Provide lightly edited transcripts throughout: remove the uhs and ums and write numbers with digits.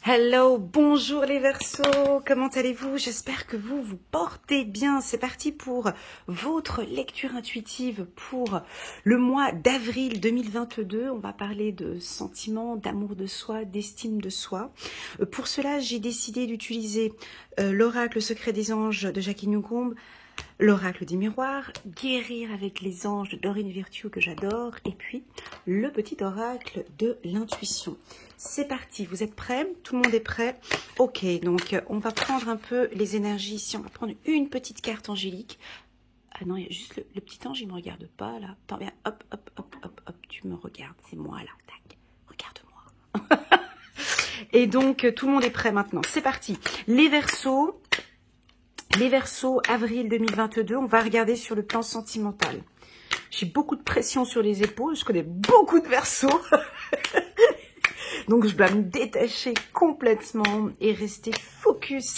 Hello, bonjour les Verseaux, comment allez-vous? J'espère que vous vous portez bien. C'est parti pour votre lecture intuitive pour le mois d'avril 2022. On va parler de sentiments, d'amour de soi, d'estime de soi. Pour cela, j'ai décidé d'utiliser l'oracle secret des anges de Jackie Newcomb, l'oracle des miroirs, guérir avec les anges de Doreen Virtue que j'adore, et puis le petit oracle de l'intuition. C'est parti, vous êtes prêts? Tout le monde est prêt? Ok, donc on va prendre un peu les énergies ici, on va prendre une petite carte angélique. Ah non, il y a juste le petit ange, il me regarde pas là. Attends, viens, hop, hop, hop, hop, hop, tu me regardes, c'est moi là, tac, regarde-moi. Et donc tout le monde est prêt maintenant, c'est parti. Les Verseaux, avril 2022, on va regarder sur le plan sentimental. J'ai beaucoup de pression sur les épaules, je connais beaucoup de Verseaux. Donc je dois me détacher complètement et rester focus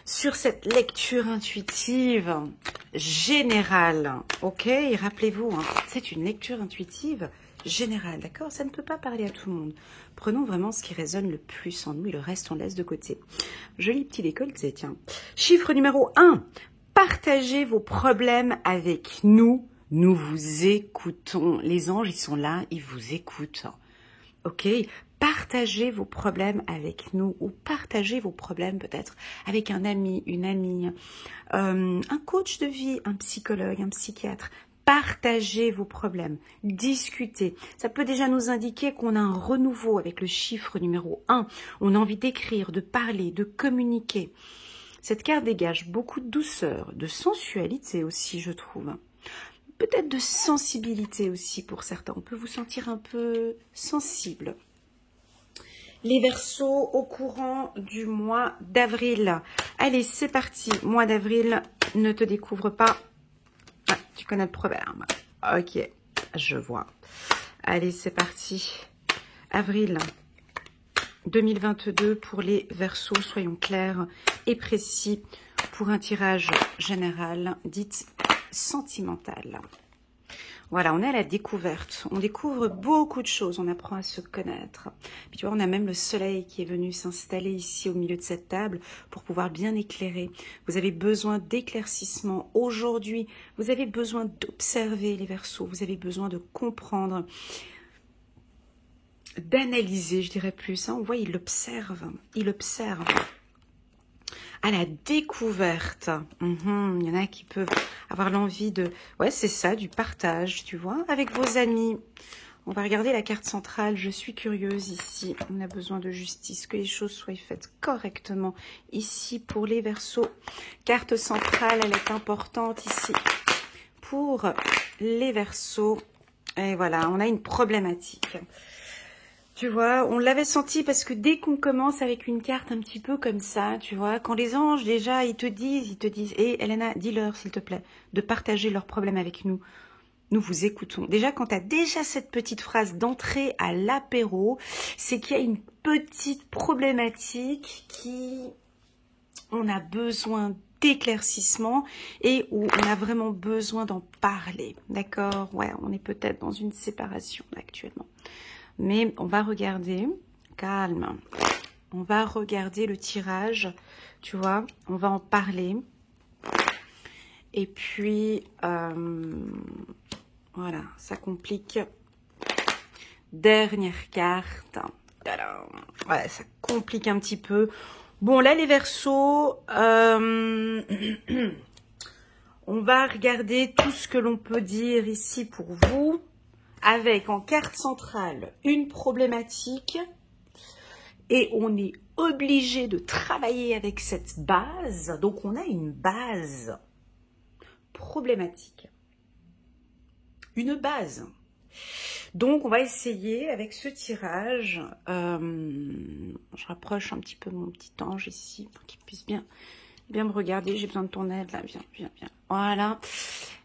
sur cette lecture intuitive générale. Ok, et rappelez-vous, hein, c'est une lecture intuitive générale, d'accord? Ça ne peut pas parler à tout le monde. Prenons vraiment ce qui résonne le plus en nous et le reste on laisse de côté. Joli petit décolleté, tiens. Chiffre numéro 1. Partagez vos problèmes avec nous. Nous vous écoutons. Les anges, ils sont là, ils vous écoutent. Ok, partagez vos problèmes avec nous ou partagez vos problèmes peut-être avec un ami, une amie, un coach de vie, un psychologue, un psychiatre. Partagez vos problèmes, discutez. Ça peut déjà nous indiquer qu'on a un renouveau avec le chiffre numéro 1. On a envie d'écrire, de parler, de communiquer. Cette carte dégage beaucoup de douceur, de sensualité aussi, je trouve. Peut-être de sensibilité aussi pour certains. On peut vous sentir un peu sensible. Les Verseaux au courant du mois d'avril. Allez, c'est parti. Mois d'avril, ne te découvre pas. Ah, tu connais le proverbe. Ok, je vois. Allez, c'est parti. Avril 2022 pour les Verseaux. Soyons clairs et précis pour un tirage général, dites sentimental. Voilà, on est à la découverte. On découvre beaucoup de choses, on apprend à se connaître. Puis tu vois, on a même le soleil qui est venu s'installer ici au milieu de cette table pour pouvoir bien éclairer. Vous avez besoin d'éclaircissement aujourd'hui. Vous avez besoin d'observer les Verseaux. Vous avez besoin de comprendre, d'analyser, je dirais plus. Hein. On voit, il observe. Il observe. À la découverte. Il y en a qui peuvent avoir l'envie de... Ouais, c'est ça, du partage, tu vois, avec vos amis. On va regarder la carte centrale. Je suis curieuse ici. On a besoin de justice, que les choses soient faites correctement. Ici, pour les Verseaux. Carte centrale, elle est importante ici. Pour les Verseaux. Et voilà, on a une problématique. Tu vois, on l'avait senti parce que dès qu'on commence avec une carte un petit peu comme ça, tu vois, quand les anges déjà, ils te disent, et Elena, dis-leur s'il te plaît, de partager leurs problèmes avec nous. Nous vous écoutons. Déjà, quand tu as déjà cette petite phrase d'entrée à l'apéro, c'est qu'il y a une petite problématique on a besoin d'éclaircissement et où on a vraiment besoin d'en parler. D'accord? Ouais, on est peut-être dans une séparation là, actuellement. Mais on va regarder, calme, on va regarder le tirage, tu vois, on va en parler. Et puis, voilà, ça complique. Dernière carte. Ouais, ça complique un petit peu. Bon, là, les Verseaux, on va regarder tout ce que l'on peut dire ici pour vous. Avec en carte centrale une problématique et on est obligé de travailler avec cette base. Donc on a une base problématique. Une base. Donc on va essayer avec ce tirage, je rapproche un petit peu mon petit ange ici pour qu'il puisse bien me regarder. J'ai besoin de ton aide là, viens. Voilà.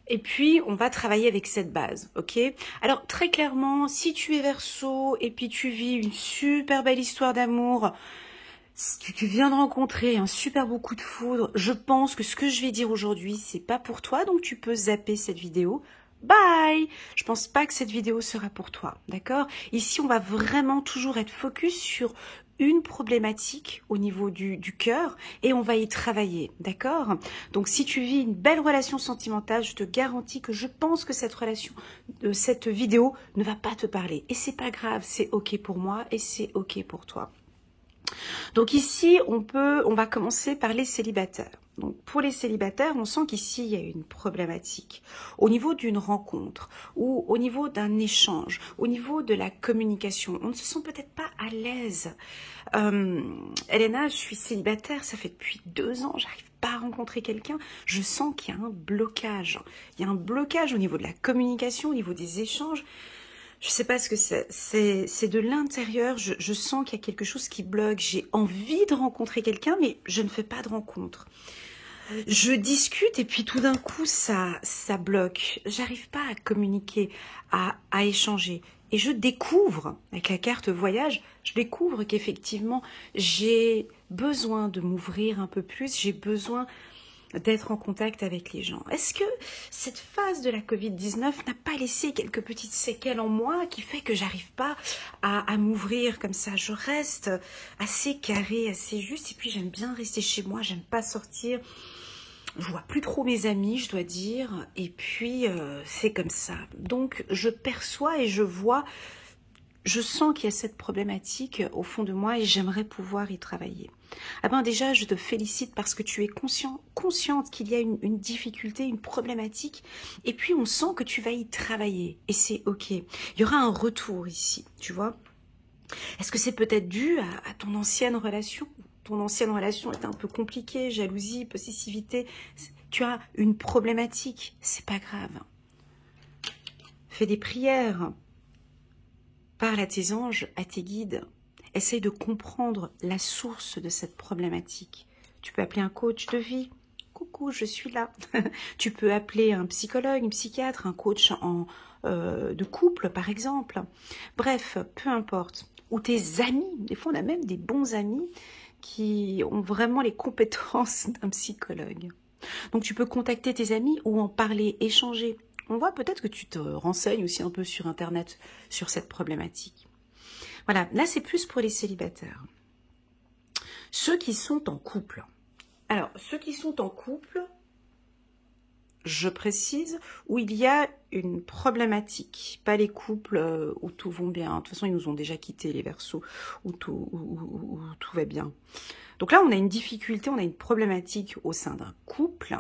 Et puis, on va travailler avec cette base, ok? Alors, très clairement, si tu es Verseau et puis tu vis une super belle histoire d'amour, si tu viens de rencontrer un super beau coup de foudre, je pense que ce que je vais dire aujourd'hui, c'est pas pour toi, donc tu peux zapper cette vidéo. Bye! Je pense pas que cette vidéo sera pour toi, d'accord? Ici, on va vraiment toujours être focus sur une problématique au niveau du cœur et on va y travailler, d'accord? Donc si tu vis une belle relation sentimentale, je te garantis que je pense que cette vidéo ne va pas te parler. Et c'est pas grave, c'est ok pour moi et c'est ok pour toi. Donc ici, on va commencer par les célibataires. Donc pour les célibataires, on sent qu'ici, il y a une problématique. Au niveau d'une rencontre, ou au niveau d'un échange, au niveau de la communication, on ne se sent peut-être pas à l'aise. Elena, je suis célibataire, ça fait depuis 2 ans, j'arrive pas à rencontrer quelqu'un. Je sens qu'il y a un blocage. Il y a un blocage au niveau de la communication, au niveau des échanges. Je sais pas ce que c'est de l'intérieur, je sens qu'il y a quelque chose qui bloque, j'ai envie de rencontrer quelqu'un, mais je ne fais pas de rencontre. Je discute et puis tout d'un coup, ça bloque. J'arrive pas à communiquer, à échanger. Et je découvre, avec la carte voyage, je découvre qu'effectivement, j'ai besoin de m'ouvrir un peu plus, j'ai besoin d'être en contact avec les gens. Est-ce que cette phase de la Covid-19 n'a pas laissé quelques petites séquelles en moi qui fait que j'arrive pas à m'ouvrir comme ça? Je reste assez carrée, assez juste, et puis j'aime bien rester chez moi, j'aime pas sortir. Je vois plus trop mes amis, je dois dire, et puis c'est comme ça. Donc je perçois et je vois, je sens qu'il y a cette problématique au fond de moi et j'aimerais pouvoir y travailler. Ah ben déjà, je te félicite parce que tu es consciente qu'il y a une difficulté, une problématique, et puis on sent que tu vas y travailler, et c'est ok. Il y aura un retour ici, tu vois. Est-ce que c'est peut-être dû à ton ancienne relation? Ton ancienne relation est un peu compliquée, jalousie, possessivité. Tu as une problématique, c'est pas grave. Fais des prières. Parle à tes anges, à tes guides. Essaye de comprendre la source de cette problématique. Tu peux appeler un coach de vie. Coucou, je suis là. Tu peux appeler un psychologue, un psychiatre, un coach de couple, par exemple. Bref, peu importe. Ou tes amis. Des fois, on a même des bons amis qui ont vraiment les compétences d'un psychologue. Donc, tu peux contacter tes amis ou en parler, échanger. On voit peut-être que tu te renseignes aussi un peu sur Internet sur cette problématique. Voilà, là c'est plus pour les célibataires. Ceux qui sont en couple. Alors, ceux qui sont en couple, je précise, où il y a une problématique. Pas les couples où tout va bien. De toute façon, ils nous ont déjà quittés, les Verseaux, où tout va bien. Donc là, on a une difficulté, on a une problématique au sein d'un couple.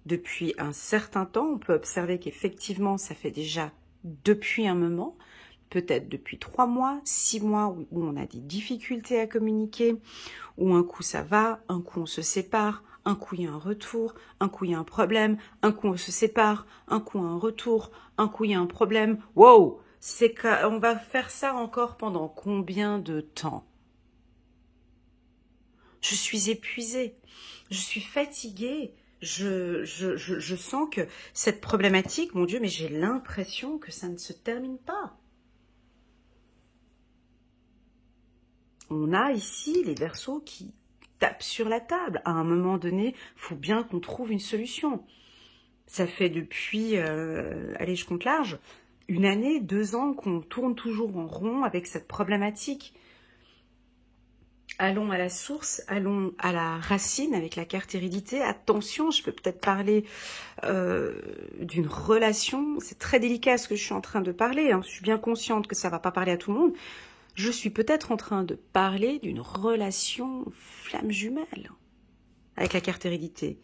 Depuis un certain temps, on peut observer qu'effectivement, ça fait déjà depuis un moment, peut-être depuis 3 mois, 6 mois, où on a des difficultés à communiquer, où un coup ça va, un coup on se sépare, un coup il y a un retour, un coup il y a un problème, un coup on se sépare, un coup un retour, un coup il y a un problème. Wow! C'est qu'on va faire ça encore pendant combien de temps? Je suis épuisée, je suis fatiguée. Je sens que cette problématique, mon Dieu, mais j'ai l'impression que ça ne se termine pas. On a ici les Verseaux qui tapent sur la table. À un moment donné, il faut bien qu'on trouve une solution. Ça fait depuis, allez, je compte large, 1 année, 2 ans qu'on tourne toujours en rond avec cette problématique. Allons à la source, allons à la racine avec la carte hérédité. Attention, je peux peut-être parler d'une relation. C'est très délicat ce que je suis en train de parler. Je suis bien consciente que ça ne va pas parler à tout le monde. Je suis peut-être en train de parler d'une relation flamme jumelle avec la carte hérédité.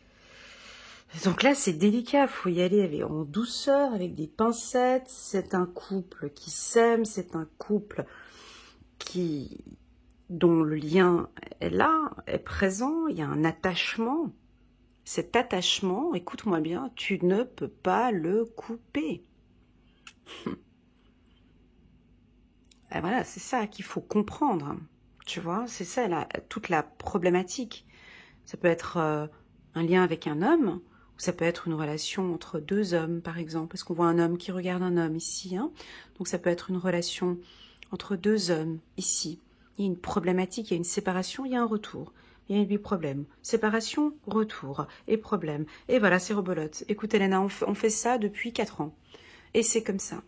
Donc là, c'est délicat. Il faut y aller en douceur, avec des pincettes. C'est un couple qui s'aime. C'est un couple dont le lien est là, est présent, il y a un attachement. Cet attachement, écoute-moi bien, tu ne peux pas le couper. Et voilà, c'est ça qu'il faut comprendre. Tu vois, c'est ça toute la problématique. Ça peut être un lien avec un homme, ou ça peut être une relation entre 2 hommes, par exemple. Parce qu'on voit un homme qui regarde un homme ici. Donc ça peut être une relation entre 2 hommes, ici. Il y a une problématique, il y a une séparation, il y a un retour. Il y a des problèmes. Séparation, retour, et problème. Et voilà, c'est rebelote. Écoute, Elena, on fait ça depuis 4 ans. Et c'est comme ça.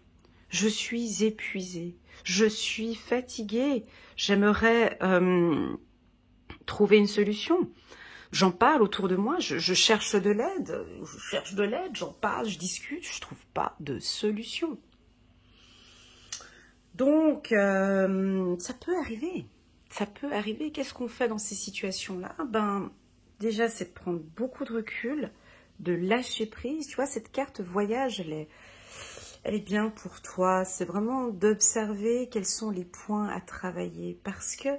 Je suis épuisée. Je suis fatiguée. J'aimerais trouver une solution. J'en parle autour de moi, je cherche de l'aide. J'en parle, je discute, je trouve pas de solution. Donc, ça peut arriver. Ça peut arriver. Qu'est-ce qu'on fait dans ces situations-là? Ben, déjà, c'est de prendre beaucoup de recul, de lâcher prise. Tu vois, cette carte voyage, elle est bien pour toi. C'est vraiment d'observer quels sont les points à travailler. Parce que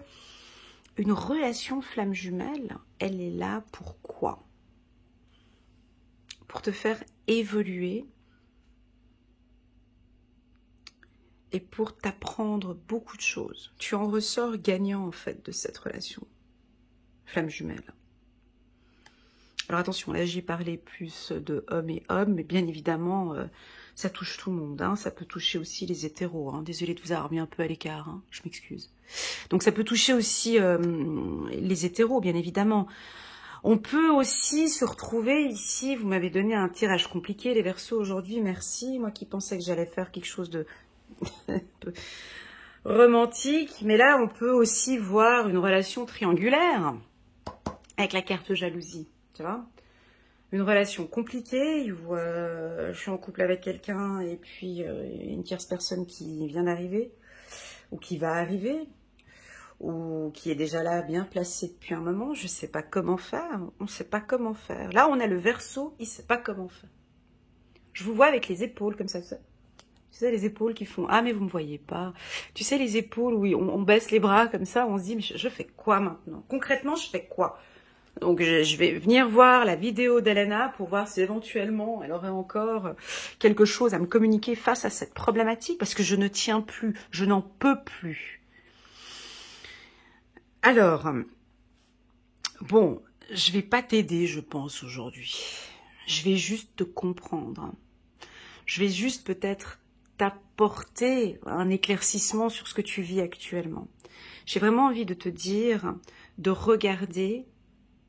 une relation flamme jumelle, elle est là pour quoi? Pour te faire évoluer et pour t'apprendre beaucoup de choses. Tu en ressors gagnant en fait de cette relation flamme jumelle. Alors attention, là j'ai parlé plus de hommes et hommes, mais bien évidemment ça touche tout le monde. Hein. Ça peut toucher aussi les hétéros. Hein. Désolée de vous avoir mis un peu à l'écart, hein. Je m'excuse. Donc ça peut toucher aussi les hétéros, bien évidemment. On peut aussi se retrouver ici, vous m'avez donné un tirage compliqué, les Verseaux, aujourd'hui, merci. Moi qui pensais que j'allais faire quelque chose de un peu romantique, mais là on peut aussi voir une relation triangulaire avec la carte jalousie, tu vois. Une relation compliquée où je suis en couple avec quelqu'un et puis une tierce personne qui vient d'arriver ou qui va arriver, ou qui est déjà là, bien placé depuis un moment, je ne sais pas comment faire, on ne sait pas comment faire. Là, on a le Verseau, il ne sait pas comment faire. Je vous vois avec les épaules comme ça, tu sais, les épaules qui font « Ah, mais vous ne me voyez pas ». Tu sais, les épaules où on baisse les bras comme ça, on se dit « Mais je fais quoi maintenant? Concrètement, je fais quoi ?» Donc, je vais venir voir la vidéo d'Elena pour voir si éventuellement elle aurait encore quelque chose à me communiquer face à cette problématique, parce que je ne tiens plus, je n'en peux plus. Alors, bon, je vais pas t'aider, je pense, aujourd'hui. Je vais juste te comprendre. Je vais juste peut-être t'apporter un éclaircissement sur ce que tu vis actuellement. J'ai vraiment envie de te dire, de regarder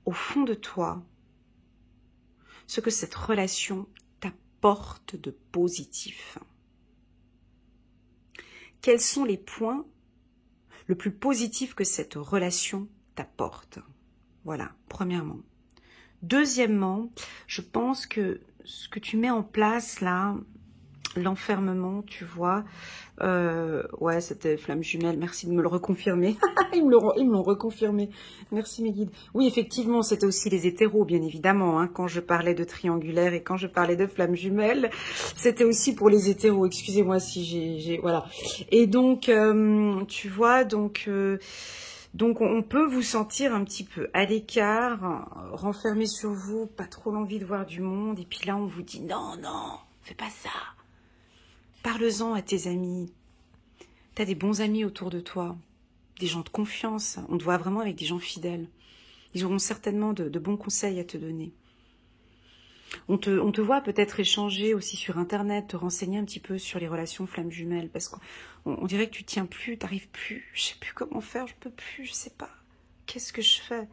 au fond de toi ce que cette relation t'apporte de positif. Quels sont les points le plus positif que cette relation t'apporte? Voilà, premièrement. Deuxièmement, je pense que ce que tu mets en place là, l'enfermement, tu vois, ouais, c'était flamme jumelle, merci de me le reconfirmer. Ils me l'ont reconfirmé. Merci mes guides. Oui, effectivement, c'était aussi les hétéros, bien évidemment, hein, quand je parlais de triangulaire et quand je parlais de flamme jumelle, c'était aussi pour les hétéros. Excusez-moi si j'ai voilà. Et donc, tu vois, donc on peut vous sentir un petit peu à l'écart, renfermé sur vous, pas trop l'envie de voir du monde. Et puis là, on vous dit non, non, fais pas ça. Parle-en à tes amis. Tu as des bons amis autour de toi, des gens de confiance. On te voit vraiment avec des gens fidèles. Ils auront certainement de bons conseils à te donner. On te voit peut-être échanger aussi sur Internet, te renseigner un petit peu sur les relations flammes jumelles, parce qu'on dirait que tu tiens plus, tu n'arrives plus, je sais plus comment faire, je peux plus, je sais pas. Qu'est-ce que je fais?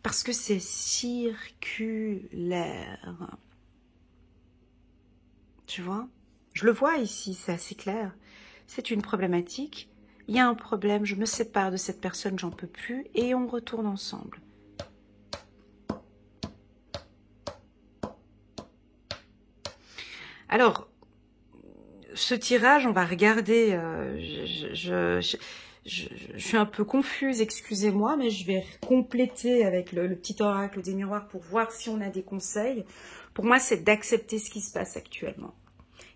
Parce que c'est circulaire. Tu vois? Je le vois ici, c'est assez clair. C'est une problématique. Il y a un problème, je me sépare de cette personne, j'en peux plus, et on retourne ensemble. Alors, ce tirage, on va regarder. Je suis un peu confuse, excusez-moi, mais je vais compléter avec le petit oracle des miroirs pour voir si on a des conseils. Pour moi, c'est d'accepter ce qui se passe actuellement.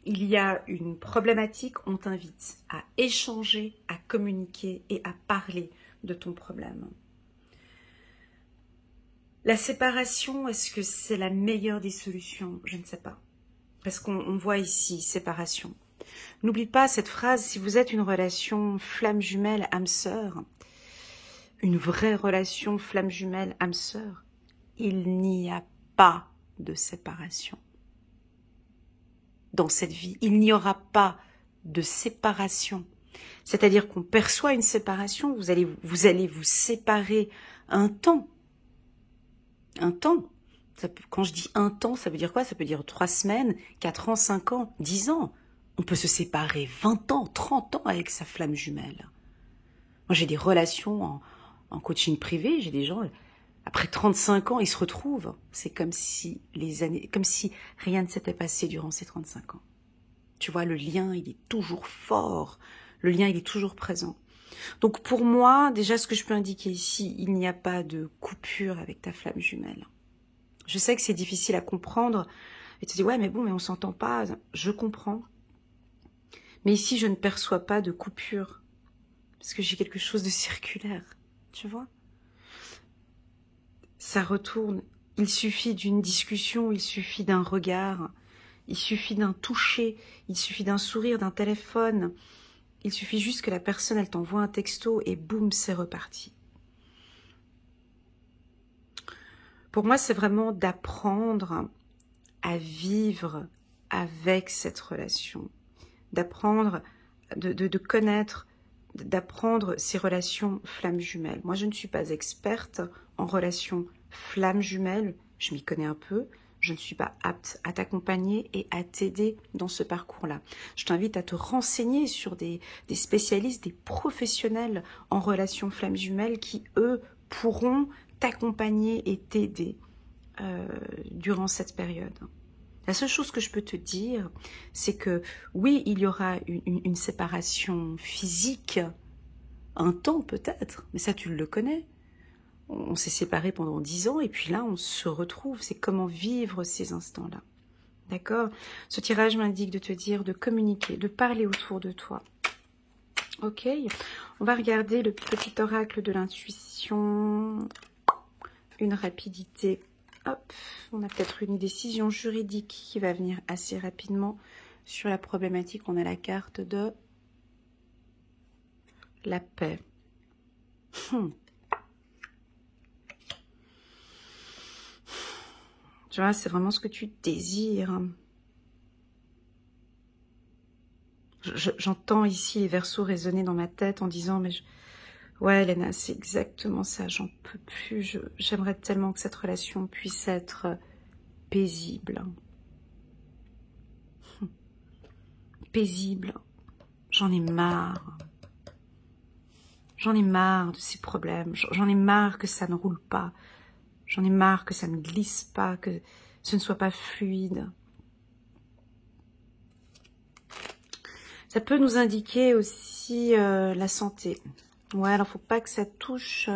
Il y a une problématique, on t'invite à échanger, à communiquer et à parler de ton problème. La séparation, est-ce que c'est la meilleure des solutions? Je ne sais pas. Parce qu'on voit ici, séparation. N'oublie pas cette phrase, si vous êtes une relation flamme jumelle, âme sœur, une vraie relation flamme jumelle, âme sœur, il n'y a pas de séparation. Dans cette vie, il n'y aura pas de séparation. C'est-à-dire qu'on perçoit une séparation, vous allez vous séparer un temps. Un temps. Quand je dis un temps, ça veut dire quoi? Ça peut dire 3 semaines, 4 ans, 5 ans, 10 ans. On peut se séparer 20 ans, 30 ans avec sa flamme jumelle. Moi, j'ai des relations en coaching privé, j'ai des gens, après 35 ans, ils se retrouvent. C'est comme si rien ne s'était passé durant ces 35 ans. Tu vois, le lien, il est toujours fort. Le lien, il est toujours présent. Donc, pour moi, déjà, ce que je peux indiquer ici, il n'y a pas de coupure avec ta flamme jumelle. Je sais que c'est difficile à comprendre. Et tu te dis, ouais, mais bon, mais on s'entend pas. Je comprends. Mais ici, je ne perçois pas de coupure. Parce que j'ai quelque chose de circulaire. Tu vois? Ça retourne. Il suffit d'une discussion, il suffit d'un regard, il suffit d'un toucher, il suffit d'un sourire, d'un téléphone. Il suffit juste que la personne, elle t'envoie un texto et boum, c'est reparti. Pour moi, c'est vraiment d'apprendre à vivre avec cette relation. D'apprendre, de connaître, d'apprendre ces relations flammes jumelles. Moi, je ne suis pas experte en relations flammes jumelles, je m'y connais un peu, je ne suis pas apte à t'accompagner et à t'aider dans ce parcours-là. Je t'invite à te renseigner sur des spécialistes, des professionnels en relations flammes jumelles qui, eux, pourront t'accompagner et t'aider durant cette période. La seule chose que je peux te dire, c'est que oui, il y aura une séparation physique, un temps peut-être, mais ça tu le connais. On s'est séparés pendant 10 ans et puis là on se retrouve. C'est comment vivre ces instants-là. D'accord? Ce tirage m'indique de te dire de communiquer, de parler autour de toi. Ok? On va regarder le petit oracle de l'intuition. Une rapidité. Hop, on a peut-être une décision juridique qui va venir assez rapidement sur la problématique. On a la carte de la paix. Tu vois, c'est vraiment ce que tu désires. J'entends ici les verseaux résonner dans ma tête en disant, mais ouais, Elena, c'est exactement ça, j'en peux plus. J'aimerais tellement que cette relation puisse être paisible. Paisible. J'en ai marre. J'en ai marre de ces problèmes. J'en ai marre que ça ne roule pas. J'en ai marre que ça ne glisse pas, que ce ne soit pas fluide. Ça peut nous indiquer aussi la santé. Ouais, alors faut pas que ça touche...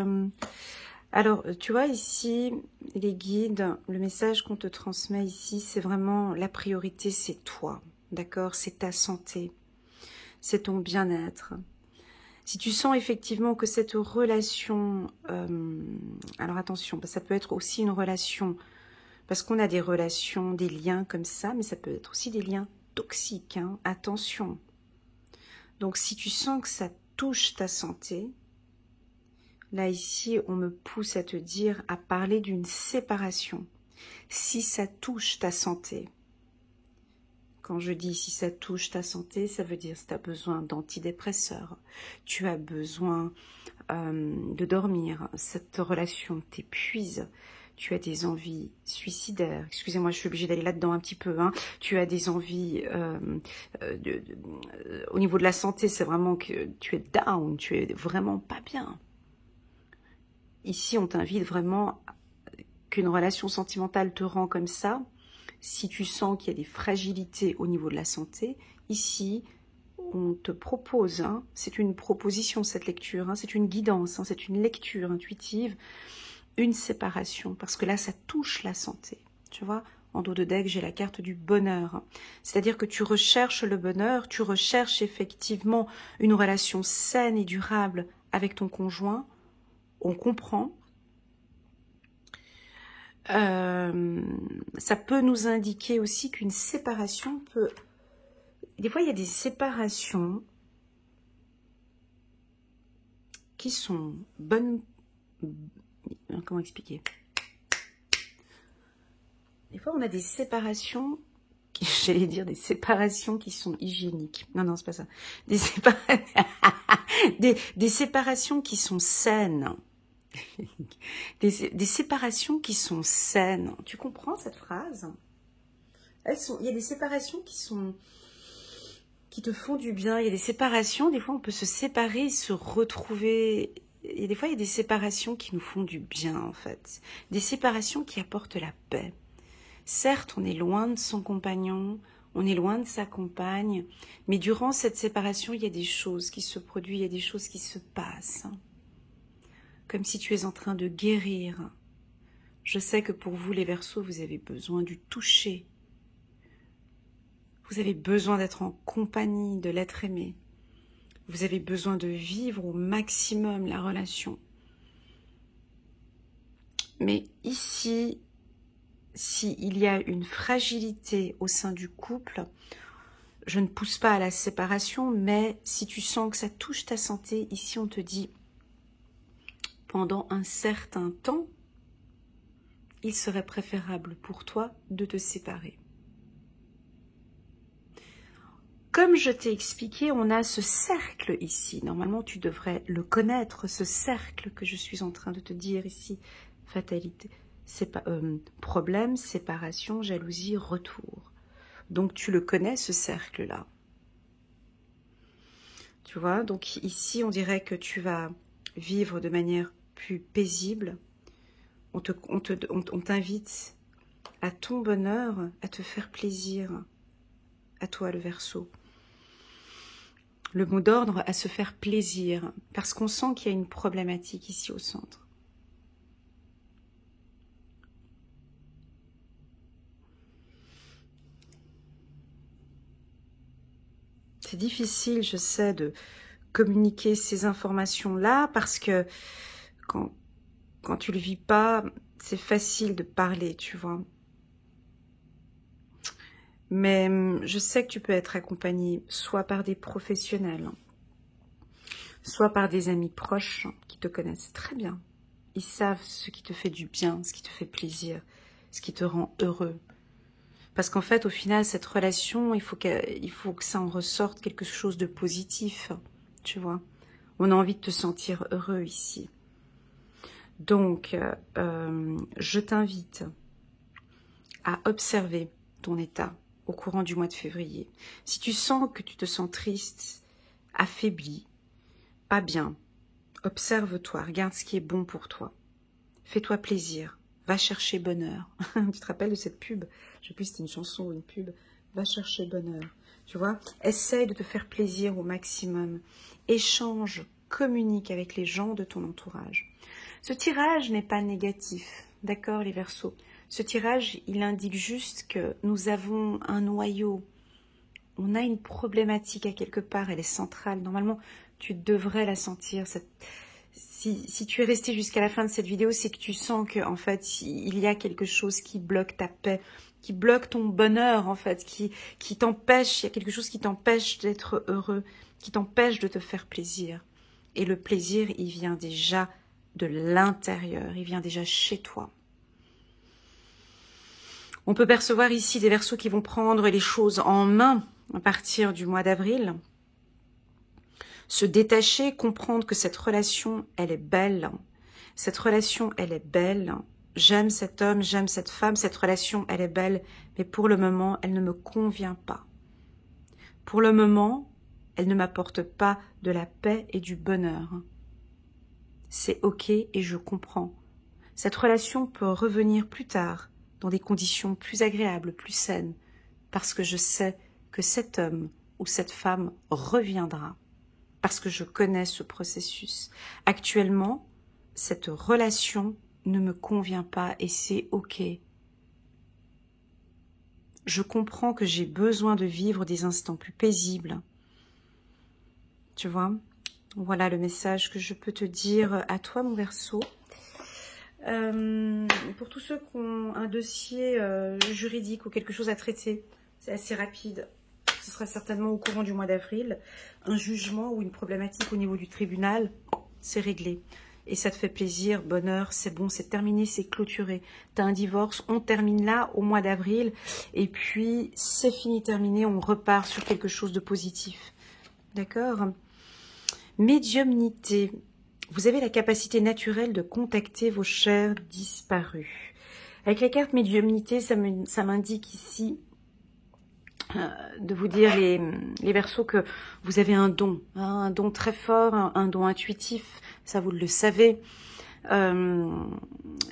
Alors, tu vois ici, les guides, le message qu'on te transmet ici, c'est vraiment la priorité, c'est toi. D'accord? C'est ta santé. C'est ton bien-être. Si tu sens effectivement que cette relation... alors attention, ça peut être aussi une relation... Parce qu'on a des relations, des liens comme ça, mais ça peut être aussi des liens toxiques. Hein, attention. Donc, si tu sens que ça touche ta santé, là, ici, on me pousse à te dire, à parler d'une séparation. Si ça touche ta santé, quand je dis si ça touche ta santé, ça veut dire si tu as besoin d'antidépresseurs, tu as besoin de dormir, cette relation t'épuise, tu as des envies suicidaires, excusez-moi, je suis obligée d'aller là-dedans un petit peu, hein. Tu as des envies, au niveau de la santé, c'est vraiment que tu es down, tu es vraiment pas bien. Ici, on t'invite vraiment qu'une relation sentimentale te rend comme ça. Si tu sens qu'il y a des fragilités au niveau de la santé, ici, on te propose, hein, c'est une proposition cette lecture, hein, c'est une guidance, hein, c'est une lecture intuitive, une séparation, parce que là, ça touche la santé, tu vois. En dos de deck, j'ai la carte du bonheur. C'est-à-dire que tu recherches le bonheur, tu recherches effectivement une relation saine et durable avec ton conjoint, on comprend. Ça peut nous indiquer aussi qu'une séparation peut... Des fois, il y a des séparations qui sont bonnes... Comment expliquer? Des fois, on a des séparations... J'allais dire des séparations qui sont hygiéniques. Non, non, c'est pas ça. Des séparations qui sont saines. Des séparations qui sont saines. Tu comprends cette phrase? Il y a des séparations qui sont qui te font du bien. Il y a des séparations, des fois on peut se séparer, se retrouver. Et des fois il y a des séparations qui nous font du bien en fait. Des séparations qui apportent la paix. Certes, on est loin de son compagnon, on est loin de sa compagne, mais durant cette séparation, il y a des choses qui se produisent, il y a des choses qui se passent. Comme si tu es en train de guérir. Je sais que pour vous, les Verseaux, vous avez besoin du toucher. Vous avez besoin d'être en compagnie de l'être aimé. Vous avez besoin de vivre au maximum la relation. Mais ici, s'il y a une fragilité au sein du couple, je ne pousse pas à la séparation, mais si tu sens que ça touche ta santé, ici on te dit, pendant un certain temps, il serait préférable pour toi de te séparer. Comme je t'ai expliqué, on a ce cercle ici. Normalement, tu devrais le connaître, ce cercle que je suis en train de te dire ici. Fatalité, problème, séparation, jalousie, retour. Donc, tu le connais, ce cercle-là. Tu vois, donc ici, on dirait que tu vas vivre de manière plus paisible. On t'invite à ton bonheur, à te faire plaisir, à toi le Verseau. Le mot d'ordre, à se faire plaisir, parce qu'on sent qu'il y a une problématique ici au centre. C'est difficile, je sais, de communiquer ces informations-là, parce que quand tu le vis pas, c'est facile de parler, tu vois. Mais je sais que tu peux être accompagné soit par des professionnels, soit par des amis proches qui te connaissent très bien. Ils savent ce qui te fait du bien, ce qui te fait plaisir, ce qui te rend heureux. Parce qu'en fait, au final, cette relation, il faut que ça en ressorte quelque chose de positif, tu vois. On a envie de te sentir heureux ici. Donc, je t'invite à observer ton état au courant du mois de février. Si tu sens que tu te sens triste, affaibli, pas bien, observe-toi, regarde ce qui est bon pour toi. Fais-toi plaisir, va chercher bonheur. Tu te rappelles de cette pub? Je sais plus si c'était une chanson ou une pub. Va chercher bonheur. Tu vois, essaye de te faire plaisir au maximum. Échange, communique avec les gens de ton entourage. Ce tirage n'est pas négatif, d'accord les Verseaux? Ce tirage, il indique juste que nous avons un noyau. On a une problématique à quelque part, elle est centrale. Normalement, tu devrais la sentir. Si tu es resté jusqu'à la fin de cette vidéo, c'est que tu sens que en fait, il y a quelque chose qui bloque ta paix, qui bloque ton bonheur, en fait, qui t'empêche, il y a quelque chose qui t'empêche d'être heureux, qui t'empêche de te faire plaisir. Et le plaisir, il vient déjà de l'intérieur, il vient déjà chez toi. On peut percevoir ici des Verseaux qui vont prendre les choses en main à partir du mois d'avril. Se détacher, comprendre que cette relation, elle est belle. Cette relation, elle est belle. J'aime cet homme, j'aime cette femme. Cette relation, elle est belle. Mais pour le moment, elle ne me convient pas. Pour le moment, elle ne m'apporte pas de la paix et du bonheur. C'est ok et je comprends. Cette relation peut revenir plus tard, dans des conditions plus agréables, plus saines, parce que je sais que cet homme ou cette femme reviendra, parce que je connais ce processus. Actuellement, cette relation ne me convient pas et c'est ok. Je comprends que j'ai besoin de vivre des instants plus paisibles. Tu vois? Voilà le message que je peux te dire à toi, mon Verseau. Pour tous ceux qui ont un dossier juridique ou quelque chose à traiter, c'est assez rapide. Ce sera certainement au courant du mois d'avril. Un jugement ou une problématique au niveau du tribunal, c'est réglé. Et ça te fait plaisir, bonheur, c'est bon, c'est terminé, c'est clôturé. Tu as un divorce, on termine là au mois d'avril. Et puis, c'est fini, terminé, on repart sur quelque chose de positif. D'accord? Médiumnité. Vous avez la capacité naturelle de contacter vos chers disparus. Avec la carte médiumnité, ça m'indique ici de vous dire les Verseaux que vous avez un don, hein, un don très fort, un don intuitif, ça vous le savez.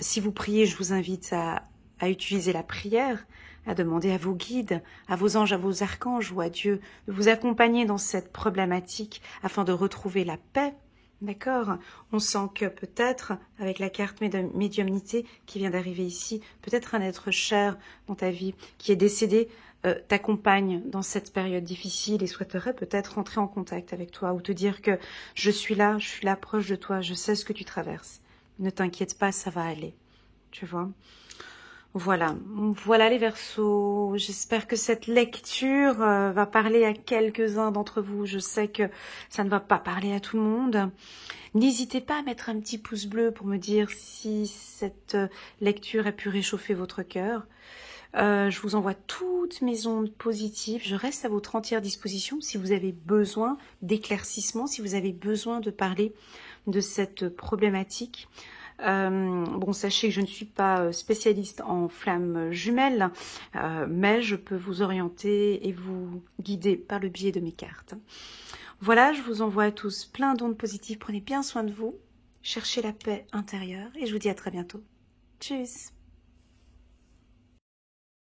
Si vous priez, je vous invite à utiliser la prière, à demander à vos guides, à vos anges, à vos archanges ou à Dieu de vous accompagner dans cette problématique afin de retrouver la paix. D'accord? On sent que peut-être, avec la carte médiumnité qui vient d'arriver ici, peut-être un être cher dans ta vie qui est décédé t'accompagne dans cette période difficile et souhaiterait peut-être rentrer en contact avec toi ou te dire que je suis là proche de toi, je sais ce que tu traverses. Ne t'inquiète pas, ça va aller. Tu vois? Voilà, voilà les Verseaux. J'espère que cette lecture va parler à quelques-uns d'entre vous. Je sais que ça ne va pas parler à tout le monde. N'hésitez pas à mettre un petit pouce bleu pour me dire si cette lecture a pu réchauffer votre cœur. Je vous envoie toutes mes ondes positives. Je reste à votre entière disposition si vous avez besoin d'éclaircissement, si vous avez besoin de parler de cette problématique. Bon, sachez que je ne suis pas spécialiste en flammes jumelles, mais je peux vous orienter et vous guider par le biais de mes cartes. Voilà, je vous envoie à tous plein d'ondes positives. Prenez bien soin de vous, cherchez la paix intérieure et je vous dis à très bientôt. Tchuss!